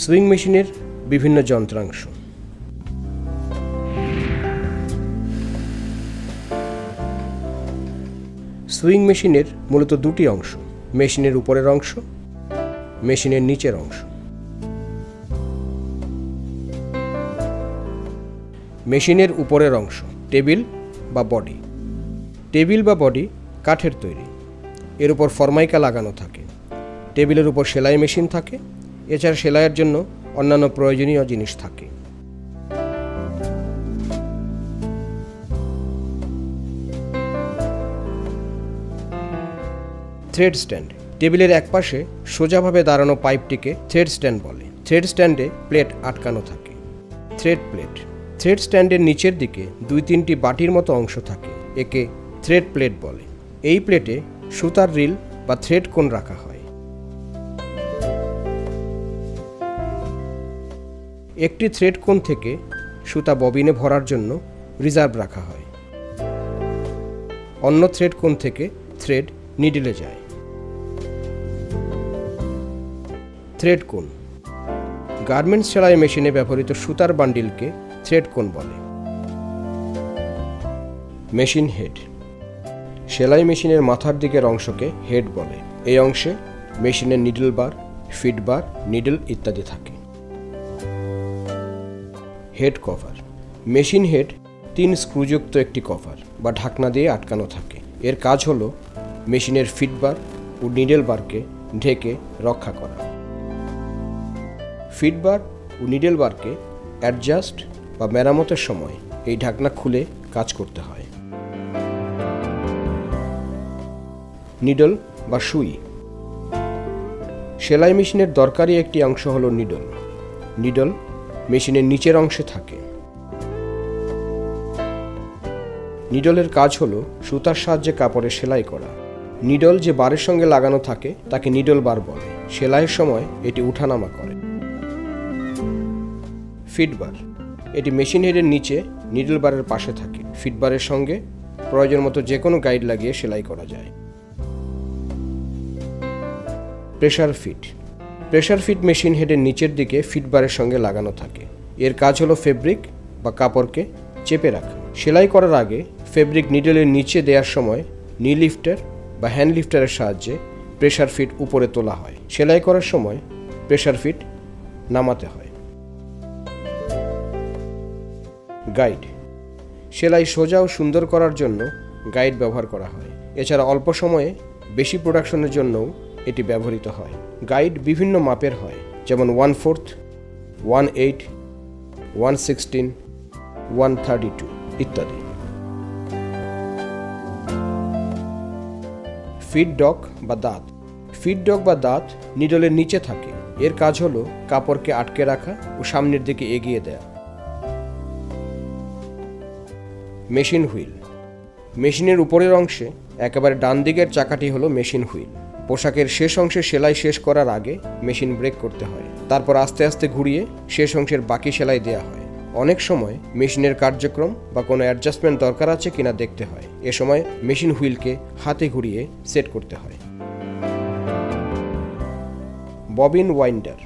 Swing মেশিনের বিভিন্ন যন্ত্রাংশ। সুইং মেশিনের মূলত দুটি অংশ, মেশিনের উপরের অংশ, মেশিনের নিচের অংশ। মেশিনের উপরের অংশ টেবিল বা বডি। টেবিল বা বডি কাঠের তৈরি, এর উপর ফরমাইকা লাগানো থাকে। টেবিলের উপর সেলাই মেশিন থাকে, এছাড়া সেলাইয়ের জন্য অন্যান্য প্রয়োজনীয় জিনিস থাকে। Thread stand. টেবিলের একপাশে সোজাভাবে দাঁড়ানো পাইপটিকে থ্রেড স্ট্যান্ড বলে। থ্রেড স্ট্যান্ডে প্লেট আটকানো থাকে। Thread plate. থ্রেড স্ট্যান্ডের নিচের দিকে 2-3টি বাটির মতো অংশ থাকে, একে থ্রেড প্লেট বলে। এই প্লেটে সুতার রিল বা থ্রেড কোন রাখা হয়। একটি থ্রেড কোন থেকে সুতা ববিনে ভরার জন্য রিজার্ভ রাখা হয়। অন্য থ্রেড কোন থেকে থ্রেড নিডলে যায়। থ্রেড কোন। গার্মেন্টস সেলাই মেশিনে ব্যবহৃত সুতার বান্ডিলকে থ্রেড কোন বলে। Machine head. সেলাই মেশিনের মাথার দিকের অংশকে হেড বলে। এই অংশে মেশিনের নিডল বার, ফিড বার, নিডল ইত্যাদি থাকে। Head cover. মেশিন হেড 3 স্ক্রুযুক্ত একটি কভার বা ঢাকনা দিয়ে আটকানো থাকে। এর কাজ হলো মেশিনের ফিড বার ও নিডল বারকে ঢেকে রক্ষা করা। ফিড বার ও নিডল বারকে অ্যাডজাস্ট বা মেরামতের সময় এই ঢাকনা খুলে কাজ করতে হয়। নিডল বা সুই। সেলাই মেশিনের দরকারি একটি অংশ হলো নিডল। নিডল মেশিনের নিচের অংশে থাকে। নিডলের কাজ হলো সুতার সাহায্যে কাপড়ে সেলাই করা। নিডল যে বারের সঙ্গে লাগানো থাকে তাকে নিডল বার বলে। সেলাইয়ের সময় এটি উঠানামা করে। ফিড বার। এটি মেশিন হেডের নিচে নিডল বারের পাশে থাকে। ফিড বারের সঙ্গে প্রয়োজন মতো যে কোনো গাইড লাগিয়ে সেলাই করা যায়। Presser feet. Presser feet machine হেডের নিচের দিকে ফিড বারের সঙ্গে লাগানো থাকে। এর কাজ হলো ফেব্রিক বা কাপড়কে চেপে রাখা। সেলাই করার আগে ফেব্রিক নিডলের নিচে দেওয়ার সময় নি লিফটার বা হ্যান্ড লিফটারের সাহায্যে প্রেসার ফিট উপরে তোলা হয়। সেলাই করার সময় প্রেসার ফিট নামাতে হয়। গাইড। সেলাই সোজা ও সুন্দর করার জন্য গাইড ব্যবহার করা হয়। এছাড়া অল্প সময়ে বেশি প্রোডাকশনের জন্যও এটি ব্যবহৃত হয়। গাইড বিভিন্ন মাপের হয়, যেমন 1/4, 1/8, 1/16, 1/32 ইত্যাদি। ফিড ডক বা দাঁত। ফিড ডক বা দাঁত নিডলের নিচে থাকে। এর কাজ হলো কাপড়কে আটকে রাখা ও সামনের দিকে এগিয়ে দেয়া। Machine wheel. মেশিনের উপরের অংশে একেবারে ডান দিকের চাকাটি হলো মেশিন হুইল। পোশাকের শেষ অংশে সেলাই শেষ করার আগে মেশিন ব্রেক করতে হয়, তারপর আস্তে আস্তে ঘুরিয়ে শেষ অংশের বাকি সেলাই দেওয়া হয়। অনেক সময় মেশিনের কার্যক্রম বা কোনো অ্যাডজাস্টমেন্ট দরকার আছে কিনা দেখতে হয়। এ সময় মেশিন হুইলকে হাতে ঘুরিয়ে সেট করতে হয়। Bobbin winder.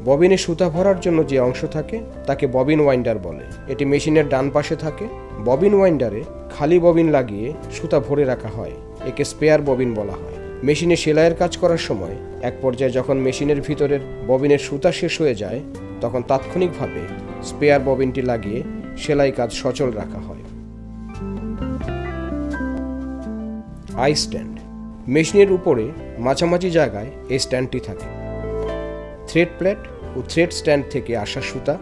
ববিনে সুতা ভরার জন্য যে অংশ থাকে তাকে ববিন ওয়াইন্ডার বলে। এটি মেশিনের ডান পাশে থাকে। ববিন ওয়াইন্ডারে খালি ববিন লাগিয়ে সুতা ভরে রাখা হয়, একে স্পেয়ার ববিন বলা হয়। মেশিনে সেলাইয়ের কাজ করার সময় এক পর্যায়ে যখন মেশিনের ভিতরের ববিনের সুতা শেষ হয়ে যায় তখন তাৎক্ষণিকভাবে স্পেয়ার ববিনটি লাগিয়ে সেলাই কাজ সচল রাখা হয়। I stand. মেশিনের উপরে মাঝামাঝি জায়গায় এই স্ট্যান্ডটি থাকে। থ্রেড প্লেট ও থ্রেড স্ট্যান্ড থেকে আসা সুতা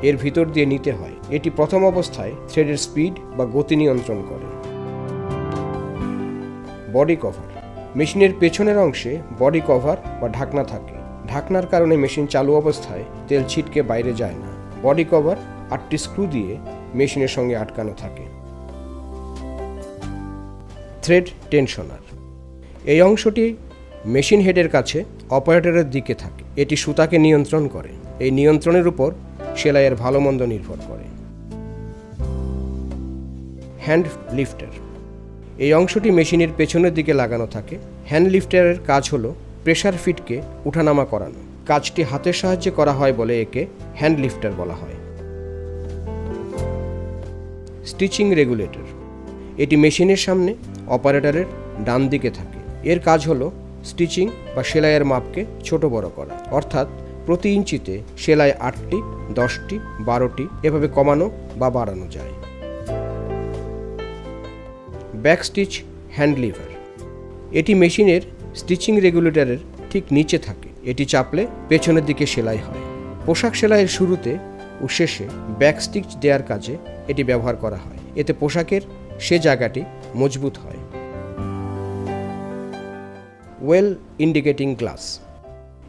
এর ভিতর দিয়ে নিতে হয়। এটি প্রথম অবস্থায় থ্রেডের স্পিড বা গতি নিয়ন্ত্রণ করে। Body cover. মেশিনের পেছনের অংশে বডি কভার বা ঢাকনা থাকে। ঢাকনার কারণে মেশিন চালু অবস্থায় তেল ছিটকে বাইরে যায় না। বডি কভার 8টি স্ক্রু দিয়ে মেশিনের সঙ্গে আটকানো থাকে। Thread tensioner. এই অংশটি মেশিন হেডের কাছে অপারেটরের দিকে থাকে। এটি সুতাকে নিয়ন্ত্রণ করে। এই নিয়ন্ত্রণের উপর সেলাইয়ের ভালো মন্দ নির্ভর করে। হ্যান্ড লিফটার। এই অংশটি মেশিনের পেছনের দিকে লাগানো থাকে। হ্যান্ড লিফটারের কাজ হলো প্রেসার ফিটকে উঠানামা করানো। কাজটি হাতের সাহায্যে করা হয় বলে একে হ্যান্ড লিফটার বলা হয়। স্টিচিং রেগুলেটর, এটি মেশিনের সামনে অপারেটরের ডান দিকে থাকে। এর কাজ হলো স্টিচিং বা সেলাইয়ের মাপকে ছোট বড় করা, অর্থাৎ প্রতি ইঞ্চিতে সেলাই 8টি, 10টি, 12টি এভাবে কমানো বা বাড়ানো যায়। ব্যাক স্টিচ হ্যান্ড লিভার, এটি মেশিনের স্টিচিং রেগুলেটরের ঠিক নিচে থাকে। এটি চাপলে পেছনের দিকে সেলাই হয়। পোশাক সেলাইয়ের শুরুতে ও শেষে ব্যাক স্টিচ দেওয়ার কাজে এটি ব্যবহার করা হয়। এতে পোশাকের সে জায়গাটি মজবুত হয়। ওয়েল ইন্ডিকেটিং গ্লাস,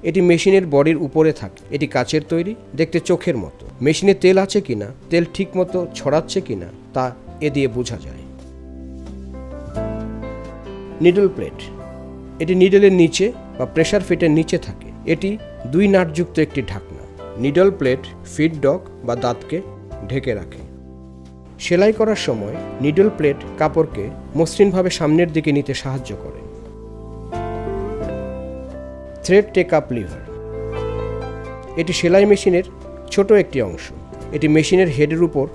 এটি মেশিনের বডির উপরে থাকে। এটি কাচের তৈরি, দেখতে চোখের মতো। মেশিনে তেল আছে কিনা, তেল ঠিক মতো ছড়াচ্ছে কিনা তা এ দিয়ে বোঝা যায়। নিডল প্লেট, এটি নিডলের নিচে বা প্রেসার ফিটের নিচে থাকে। এটি 2 নাটযুক্ত একটি ঢাকনা। নিডল প্লেট ফিড ডগ বা দাঁতকে ঢেকে রাখে। সেলাই করার সময় নিডল প্লেট কাপড়কে মসৃণভাবে সামনের দিকে নিতে সাহায্য করে। থ্রেড টেক আপ লিভার, এটি সেলাই মেশিনের ছোট একটি অংশ। এটি মেশিনের হেডের উপর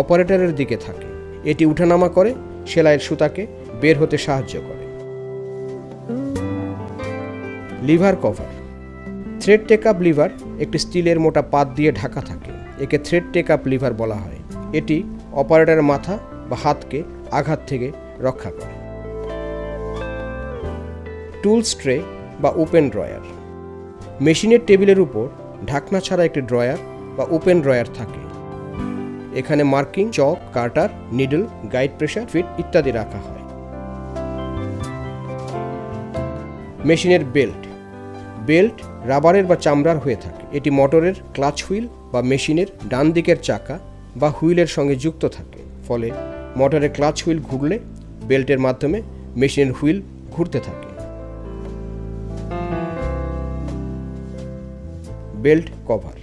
অপারেটরের দিকে থাকে। এটি উঠানামা করে সেলাইয়ের সুতাকে বের হতে সাহায্য করে। Lever cover, thread take up lever একটি স্টিলের মোটা পাত দিয়ে ঢাকা থাকে। একে থ্রেড টেক আপ লিভার বলা হয়। এটি অপারেটরের মাথা বা হাতকে আঘাত থেকে রক্ষা করে। টুলস ট্রে বা ওপেন ড্রয়ার, মেশিনের টেবিলের উপর ঢাকনা ছাড়া একটি ড্রয়ার বা ওপেন ড্রয়ার থাকে। এখানে মার্কিং, চক, কাটার, নিডল, গাইড, প্রেসার ফিট ইত্যাদি রাখা হয়। মেশিনের বেল্ট, বেল্ট রাবারের বা চামড়ার হয়ে থাকে। এটি মোটরের ক্লাচ হুইল বা মেশিনের ডান দিকের চাকা বা হুইলের সঙ্গে যুক্ত থাকে। ফলে মোটরের ক্লাচ হুইল ঘুরলে বেল্টের মাধ্যমে মেশিনের হুইল ঘুরতে থাকে। বেল্ট কভার,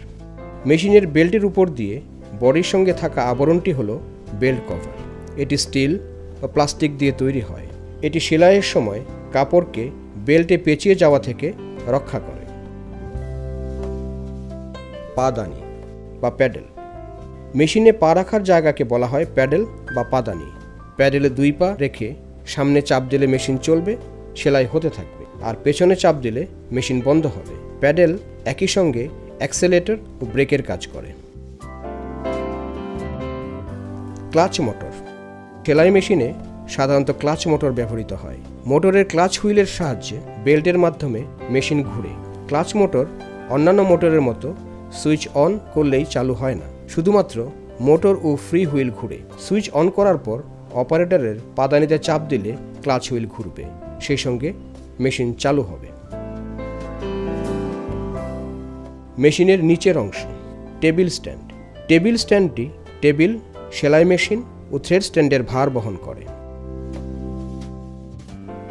মেশিনের বেল্টের উপর দিয়ে বডির সঙ্গে থাকা আবরণটি হলো বেল্ট কভার। এটি স্টিল বা প্লাস্টিক দিয়ে তৈরি হয়। এটি সেলাইয়ের সময় কাপড়কে বেল্টে পেঁচিয়ে যাওয়া থেকে রক্ষা করে। পাদানি বা প্যাডেল, মেশিনে পা রাখার জায়গাকে বলা হয় প্যাডেল বা পাদানি। প্যাডেলে 2 পা রেখে সামনে চাপ দিলে মেশিন চলবে, সেলাই হতে থাকবে, আর পেছনে চাপ দিলে মেশিন বন্ধ হবে। প্যাডেল একই সঙ্গে অ্যাক্সেলেটর ও ব্রেকের কাজ করে। ক্লাচ মোটর, সেলাই মেশিনে সাধারণত ক্লাচ মোটর ব্যবহৃত হয়। মোটরের ক্লাচ হুইলের সাহায্যে বেল্টের মাধ্যমে মেশিন ঘুরে। ক্লাচ মোটর অন্যান্য মোটরের মতো সুইচ অন করলেই চালু হয় না, শুধুমাত্র মোটর ও ফ্রি হুইল ঘুরে। সুইচ অন করার পর অপারেটরের পাদানিতে চাপ দিলে ক্লাচ হুইল ঘুরবে, সেই সঙ্গে মেশিন চালু হবে। মেশিনের নিচের অংশ, টেবিল স্ট্যান্ড, টেবিল স্ট্যান্ডটি টেবিল, সেলাই মেশিন ও থ্রেড স্ট্যান্ডের ভার বহন করে।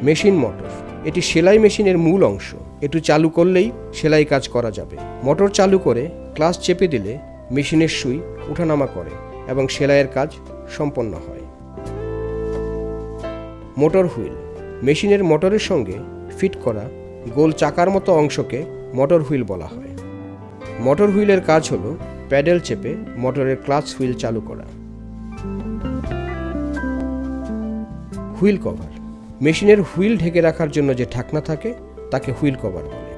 মেশিন মোটর, এটি সেলাই মেশিনের মূল অংশ। এটি চালু করলেই সেলাই কাজ করা যাবে। মোটর চালু করে ক্লাচ চেপে দিলে মেশিনের সুই উঠানামা করে এবং সেলাইয়ের কাজ সম্পন্ন হয়। মোটর হুইল, মেশিনের মোটরের সঙ্গে ফিট করা গোল চাকার মতো অংশকে মোটর হুইল বলা হয়। মোটর হুইলের কাজ হলো প্যাডেল চেপে মোটরের ক্লাচ হুইল চালু করা। হুইল কভার, মেশিনের হুইল ঢেকে রাখার জন্য যে ঢাকনা থাকে তাকে হুইল কভার বলে।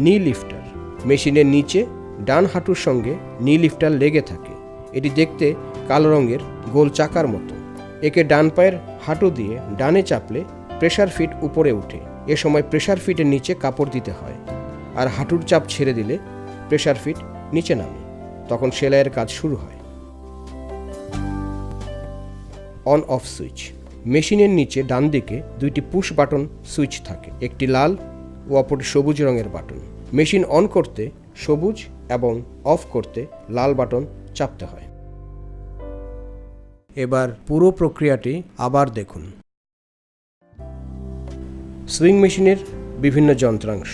নি লিফটার, মেশিনের নিচে ডান হাঁটুর সঙ্গে নি লিফটার লেগে থাকে। এটি দেখতে কালো রঙের গোল চাকার মতো। একে ডান পায়ের হাঁটু দিয়ে ডানে চাপলে প্রেসার ফিট উপরে ওঠে। এ সময় প্রেসার ফিটের নিচে কাপড় দিতে হয়, আর হাঁটুর চাপ ছেড়ে দিলে প্রেসার ফিট নিচে নামে, তখন সেলাইয়ের কাজ শুরু হয়। অন অফ সুইচ, মেশিনের নিচে ডান দিকে 2টি পুশ বাটন সুইচ থাকে, একটি লাল ও অপরটি সবুজ রঙের বাটন। মেশিন অন করতে সবুজ এবং অফ করতে লাল বাটন চাপতে হয়। এবার পুরো প্রক্রিয়াটি আবার দেখুন। সুইং মেশিনের বিভিন্ন যন্ত্রাংশ।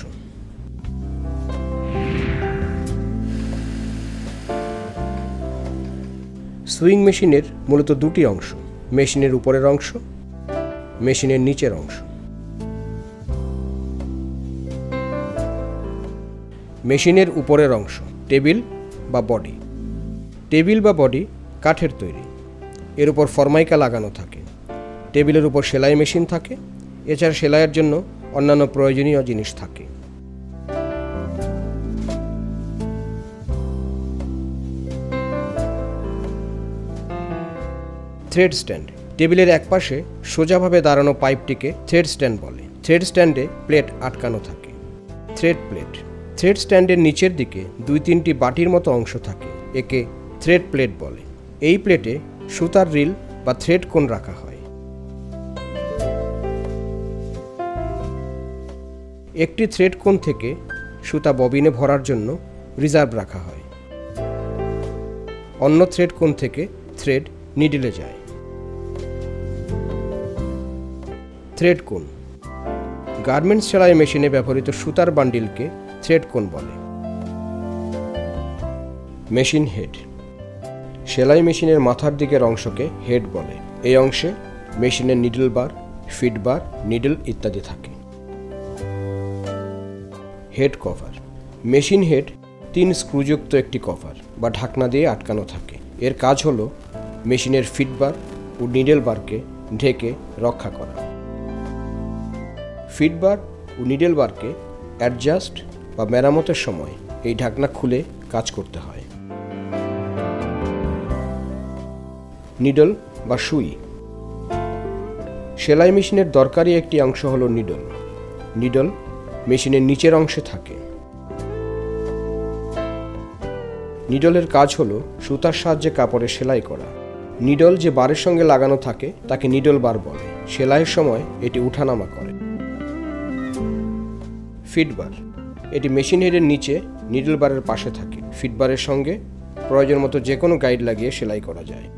সুইং মেশিনের মূলত 2টি অংশ, মেশিনের উপরের অংশ, মেশিনের নিচের অংশ। মেশিনের উপরের অংশ, টেবিল বা বডি। টেবিল বা বডি কাঠের তৈরি, এর উপর ফরমাইকা লাগানো থাকে। টেবিলের উপর সেলাই মেশিন থাকে, এছাড়া সেলাইয়ের জন্য অন্যান্য প্রয়োজনীয় জিনিস থাকে। থ্রেড স্ট্যান্ড, টেবিলের একপাশে সোজাভাবে দাঁড়ানো পাইপটিকে থ্রেড স্ট্যান্ড বলে। থ্রেড স্ট্যান্ডে প্লেট আটকানো থাকে। থ্রেড প্লেট, থ্রেড স্ট্যান্ডের নিচের দিকে 2-3টি বাটির মতো অংশ থাকে, একে থ্রেড প্লেট বলে। এই প্লেটে সুতার রিল বা থ্রেড কোন রাখা হয়। একটি থ্রেড কোন থেকে সুতা ববিনে ভরার জন্য রিজার্ভ রাখা হয়। অন্য থ্রেড কোন থেকে থ্রেড নিডলে যায়। থ্রেড কোন, গার্মেন্টস সেলাই মেশিনে ব্যবহৃত সুতার বান্ডিলকে থ্রেড কোন বলে। মেশিন হেড, সেলাই মেশিনের মাথার দিকের অংশকে হেড বলে। এই অংশে মেশিনের নিডল বার, ফিড বার, নিডল ইত্যাদি থাকে। হেড কভার, মেশিন হেড 3 স্ক্রুযুক্ত একটি কভার বা ঢাকনা দিয়ে আটকানো থাকে। এর কাজ হলো মেশিনের ফিড বার ও নিডল বারকে ঢেকে রক্ষা করা। ফিড বার ও নিডল বারকে অ্যাডজাস্ট বা মেরামতের সময় এই ঢাকনা খুলে কাজ করতে হয়। নিডল বা সুই, সেলাই মেশিনের দরকারি একটি অংশ হলো নিডল। নিডল মেশিনের নিচের অংশে থাকে। নিডলের কাজ হলো সুতার সাহায্যে কাপড়ে সেলাই করা। নিডল যে বারের সঙ্গে লাগানো থাকে তাকে নিডল বার বলে। সেলাইয়ের সময় এটি উঠানামা করে। ফিড বার, এটি মেশিন হেডের নিচে নিডল বারের পাশে থাকে। ফিড বারের সঙ্গে প্রয়োজন মতো যে কোনো গাইড লাগিয়ে সেলাই করা যায়।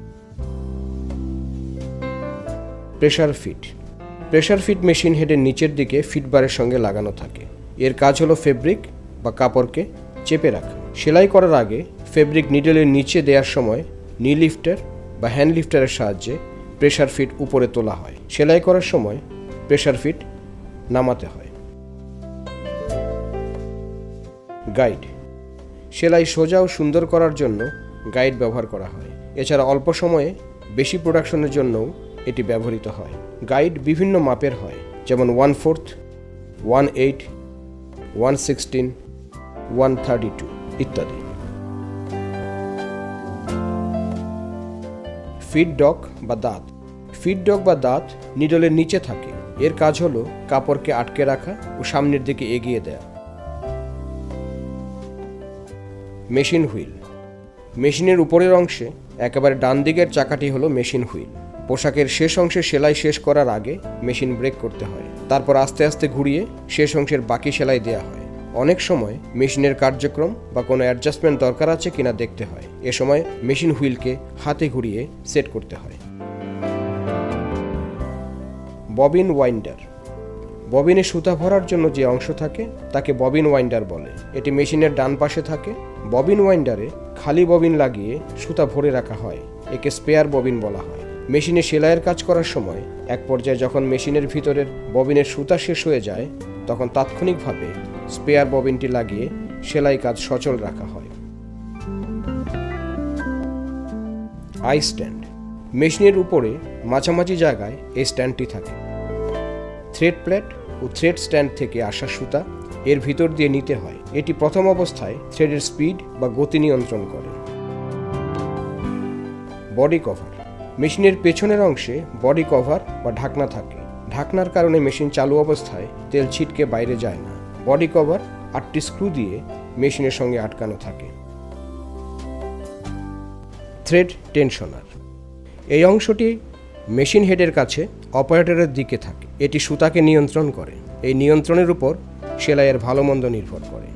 Presser feet, presser feet machine হেডের নিচের দিকে ফিড বারের সঙ্গে লাগানো থাকে। এর কাজ হলো ফেব্রিক বা কাপড়কে চেপে রাখা। সেলাই করার আগে ফেব্রিক নিডলের নিচে দেওয়ার সময় নি লিফটার বা হ্যান্ড লিফটারের সাহায্যে প্রেসার ফিট উপরে তোলা হয়। সেলাই করার সময় প্রেসার ফিট নামাতে হয়। গাইড, সেলাই সোজা ও সুন্দর করার জন্য গাইড ব্যবহার করা হয়। এছাড়া অল্প সময়ে বেশি প্রোডাকশনের জন্যও এটি ব্যবহৃত হয়। গাইড বিভিন্ন মাপের হয়, যেমন 1/4, 1/8, 1/16, 1/32 ইত্যাদি। ফিড ডক বা দাঁত, ফিড ডক বা দাঁত নিডলের নিচে থাকে। এর কাজ হলো কাপড়কে আটকে রাখা ও সামনের দিকে এগিয়ে দেয়া। মেশিন হুইল, মেশিনের উপরের অংশে একেবারে ডান দিকের চাকাটি হলো মেশিন হুইল। পোশাকের শেষ অংশে সেলাই শেষ করার আগে মেশিন ব্রেক করতে হয়, তারপর আস্তে আস্তে ঘুরিয়ে শেষ অংশের বাকি সেলাই দেওয়া হয়। অনেক সময় মেশিনের কার্যক্রম বা কোনো অ্যাডজাস্টমেন্ট দরকার আছে কিনা দেখতে হয়। এ সময় মেশিন হুইলকে হাতে ঘুরিয়ে সেট করতে হয়। ববিন ওয়াইন্ডার, ববিনে সুতা ভরার জন্য যে অংশ থাকে তাকে ববিন ওয়াইন্ডার বলে। এটি মেশিনের ডান পাশে থাকে। ববিন ওয়াইন্ডারে খালি ববিন লাগিয়ে সুতা ভরে রাখা হয়, একে স্পেয়ার ববিন বলা হয়। মেশিনে সেলাইয়ের কাজ করার সময় এক পর্যায়ে যখন মেশিনের ভিতরের ববিনের সুতা শেষ হয়ে যায় তখন তাৎক্ষণিকভাবে স্পেয়ার ববিনটি লাগিয়ে সেলাই কাজ সচল রাখা হয়। আই স্ট্যান্ড, মেশিনের উপরে মাঝামাঝি জায়গায় এই স্ট্যান্ডটি থাকে। থ্রেড প্লেট ও থ্রেড স্ট্যান্ড থেকে আসা সুতা এর ভিতর দিয়ে নিতে হয়। এটি প্রথম অবস্থায় থ্রেডের স্পিড বা গতি নিয়ন্ত্রণ করে। বডি কভার, মেশিনের পেছনের অংশে বডি কভার বা ঢাকনা থাকে। ঢাকনার কারণে মেশিন চালু অবস্থায় তেল ছিটকে বাইরে যায় না। বডি কভার 8টি স্ক্রু দিয়ে মেশিনের সঙ্গে আটকানো থাকে। থ্রেড টেনশনার, এই অংশটি মেশিন হেডের কাছে অপারেটরের দিকে থাকে। এটি সুতাকে নিয়ন্ত্রণ করে। এই নিয়ন্ত্রণের উপর সেলাইয়ের ভালো মন্দ নির্ভর করে।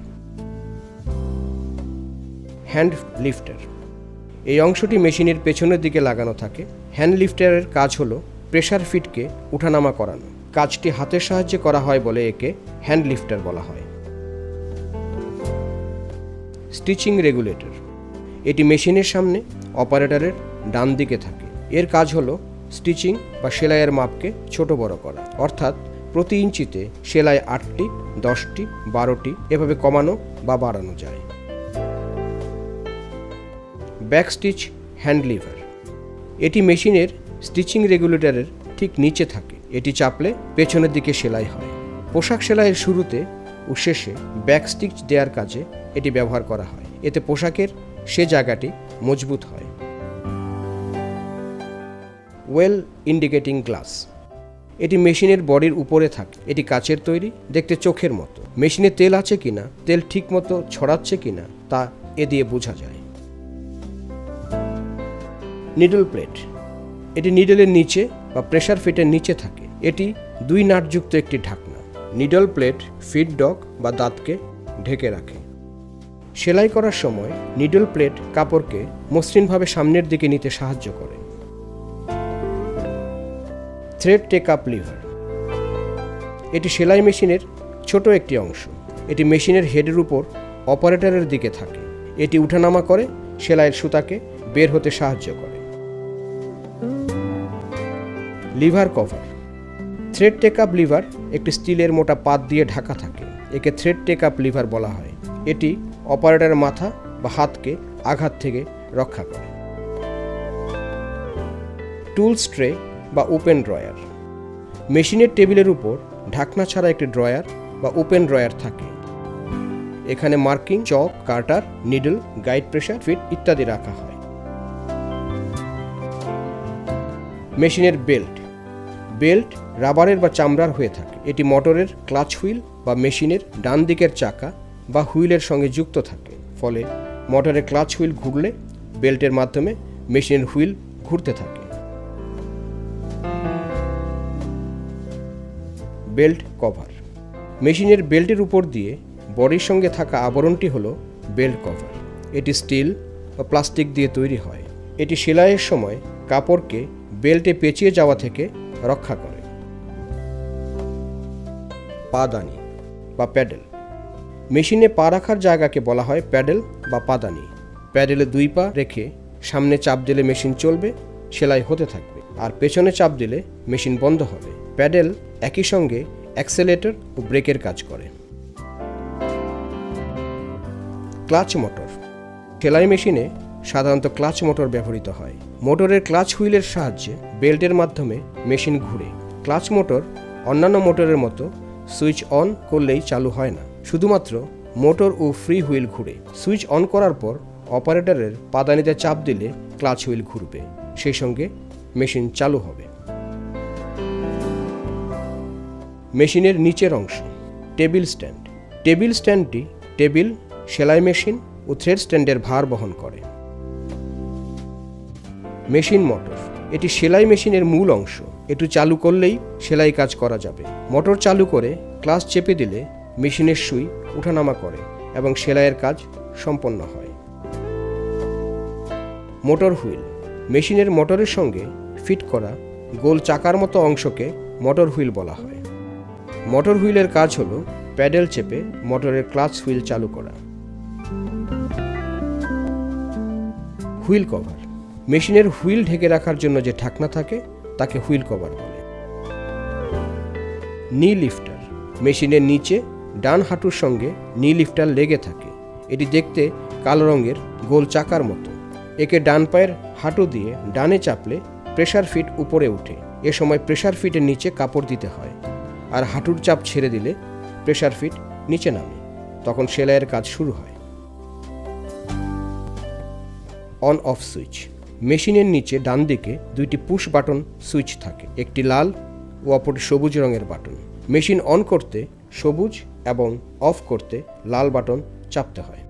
হ্যান্ড লিফটার, এই অংশটি মেশিনের পেছনের দিকে লাগানো থাকে। হ্যান্ড লিফটারের কাজ হলো প্রেসার ফিটকে উঠানামা করানো। কাজটি হাতের সাহায্যে করা হয় বলে একে হ্যান্ড লিফটার বলা হয়। স্টিচিং রেগুলেটর, এটি মেশিনের সামনে অপারেটরের ডান দিকে থাকে। এর কাজ হলো স্টিচিং বা সেলাইয়ের মাপকে ছোট বড় করা, অর্থাৎ প্রতি ইঞ্চিতে সেলাই 8টি, 10টি, 12টি এভাবে কমানো বা বাড়ানো যায়। ব্যাক স্টিচ হ্যান্ড লিভার, এটি মেশিনের স্টিচিং রেগুলেটরের ঠিক নিচে থাকে। এটি চাপলে পেছনের দিকে সেলাই হয়। পোশাক সেলাইয়ের শুরুতে ও শেষে ব্যাক স্টিচ দেওয়ার কাজে এটি ব্যবহার করা হয়। এতে পোশাকের সে জায়গাটি মজবুত হয়। ওয়েল ইন্ডিকেটিং গ্লাস, এটি মেশিনের বডির উপরে থাকে। এটি কাচের তৈরি, দেখতে চোখের মতো। মেশিনে তেল আছে কিনা, তেল ঠিক মতো ছড়াচ্ছে কিনা তা এ দিয়ে বোঝা যায়। নিডল প্লেট, এটি নিডলের নিচে বা প্রেসার ফিটের নিচে থাকে। এটি 2 নাটযুক্ত একটি ঢাকনা। নিডল প্লেট ফিড ডগ বা দাঁতকে ঢেকে রাখে। সেলাই করার সময় নিডল প্লেট কাপড়কে মসৃণভাবে সামনের দিকে নিতে সাহায্য করে। থ্রেড টেক আপ লিভার, এটি সেলাই মেশিনের ছোট একটি অংশ। এটি মেশিনের হেডের উপর অপারেটরের দিকে থাকে। এটি উঠানামা করে সেলাইয়ের সুতাকে বের হতে সাহায্য করে। Lever cover, thread take up lever একটি স্টিলের মোটা পাত দিয়ে ঢাকা থাকে। একে থ্রেড টেক আপ লিভার বলা হয়। এটি অপারেটরের মাথা বা হাতকে আঘাত থেকে রক্ষা করে। টুলস ট্রে বা ওপেন ড্রয়ার, মেশিনের টেবিলের উপর ঢাকনা ছাড়া একটি ড্রয়ার বা ওপেন ড্রয়ার থাকে। এখানে মার্কিং, চক, কাটার, নিডল, গাইড, প্রেসার ফিট ইত্যাদি রাখা হয়। মেশিনের বেল্ট, বেল্ট রাবারের বা চামড়ার হয়ে থাকে। এটি মোটরের ক্লাচ হুইল বা মেশিনের ডান দিকের চাকা বা হুইলের সঙ্গে যুক্ত থাকে। ফলে মোটরের ক্লাচ হুইল ঘুরলে বেল্টের মাধ্যমে মেশিনের হুইল ঘুরতে থাকে। বেল্ট কভার, মেশিনের বেল্টের উপর দিয়ে বডির সঙ্গে থাকা আবরণটি হলো বেল্ট কভার। এটি স্টিল বা প্লাস্টিক দিয়ে তৈরি হয়। এটি সেলাইয়ের সময় কাপড়কে বেল্টে পেঁচিয়ে যাওয়া থেকে রক্ষা করে। পাদানি বা প্যাডেল, মেশিনে পা রাখার জায়গাকে বলা হয় প্যাডেল বা পাদানি। প্যাডেলে 2 পা রেখে সামনে চাপ দিলে মেশিন চলবে, সেলাই হতে থাকবে, আর পেছনে চাপ দিলে মেশিন বন্ধ হবে। প্যাডেল একই সঙ্গে অ্যাক্সেলেটর ও ব্রেকের কাজ করে। ক্লাচ মোটর, সেলাই মেশিনে সাধারণত ক্লাচ মোটর ব্যবহৃত হয়। মোটরের ক্লাচ হুইলের সাহায্যে বেল্টের মাধ্যমে মেশিন ঘুরে। ক্লাচ মোটর অন্যান্য মোটরের মতো সুইচ অন করলেই চালু হয় না, শুধুমাত্র মোটর ও ফ্রি হুইল ঘুরে। সুইচ অন করার পর অপারেটরের পাদানিতে চাপ দিলে ক্লাচ হুইল ঘুরবে, সেই সঙ্গে মেশিন চালু হবে। মেশিনের নিচের অংশ, টেবিল স্ট্যান্ড, টেবিল স্ট্যান্ডটি টেবিল, সেলাই মেশিন ও থ্রেড স্ট্যান্ডের ভার বহন করে। মেশিন মোটর, এটি সেলাই মেশিনের মূল অংশ। এটি চালু করলেই সেলাই কাজ করা যাবে। মোটর চালু করে ক্লাচ চেপে দিলে মেশিনের সুই উঠানামা করে এবং সেলাইয়ের কাজ সম্পন্ন হয়। মোটর হুইল, মেশিনের মোটরের সঙ্গে ফিট করা গোল চাকার মতো অংশকে মোটর হুইল বলা হয়। মোটর হুইলের কাজ হলো প্যাডেল চেপে মোটরের ক্লাচ হুইল চালু করা। হুইল কভার, মেশিনের হুইল ঢেকে রাখার জন্য যে ঢাকনা থাকে তাকে হুইল কভার বলে। নি লিফটার, মেশিনের নিচে ডান হাঁটুর সঙ্গে নি লিফটার লেগে থাকে। এটি দেখতে কালো রঙের গোল চাকার মতো। একে ডান পায়ের হাঁটু দিয়ে ডানে চাপলে প্রেসার ফিট উপরে ওঠে। এ সময় প্রেসার ফিটের নিচে কাপড় দিতে হয়, আর হাঁটুর চাপ ছেড়ে দিলে প্রেসার ফিট নিচে নামে। তখন সেলাইয়ের কাজ শুরু হয়। অন অফ সুইচ, মেশিনের নিচে ডান দিকে 2টি পুশ বাটন সুইচ থাকে, একটি লাল ও অপরটি সবুজ রঙের বাটন। মেশিন অন করতে সবুজ এবং অফ করতে লাল বাটন চাপতে হয়।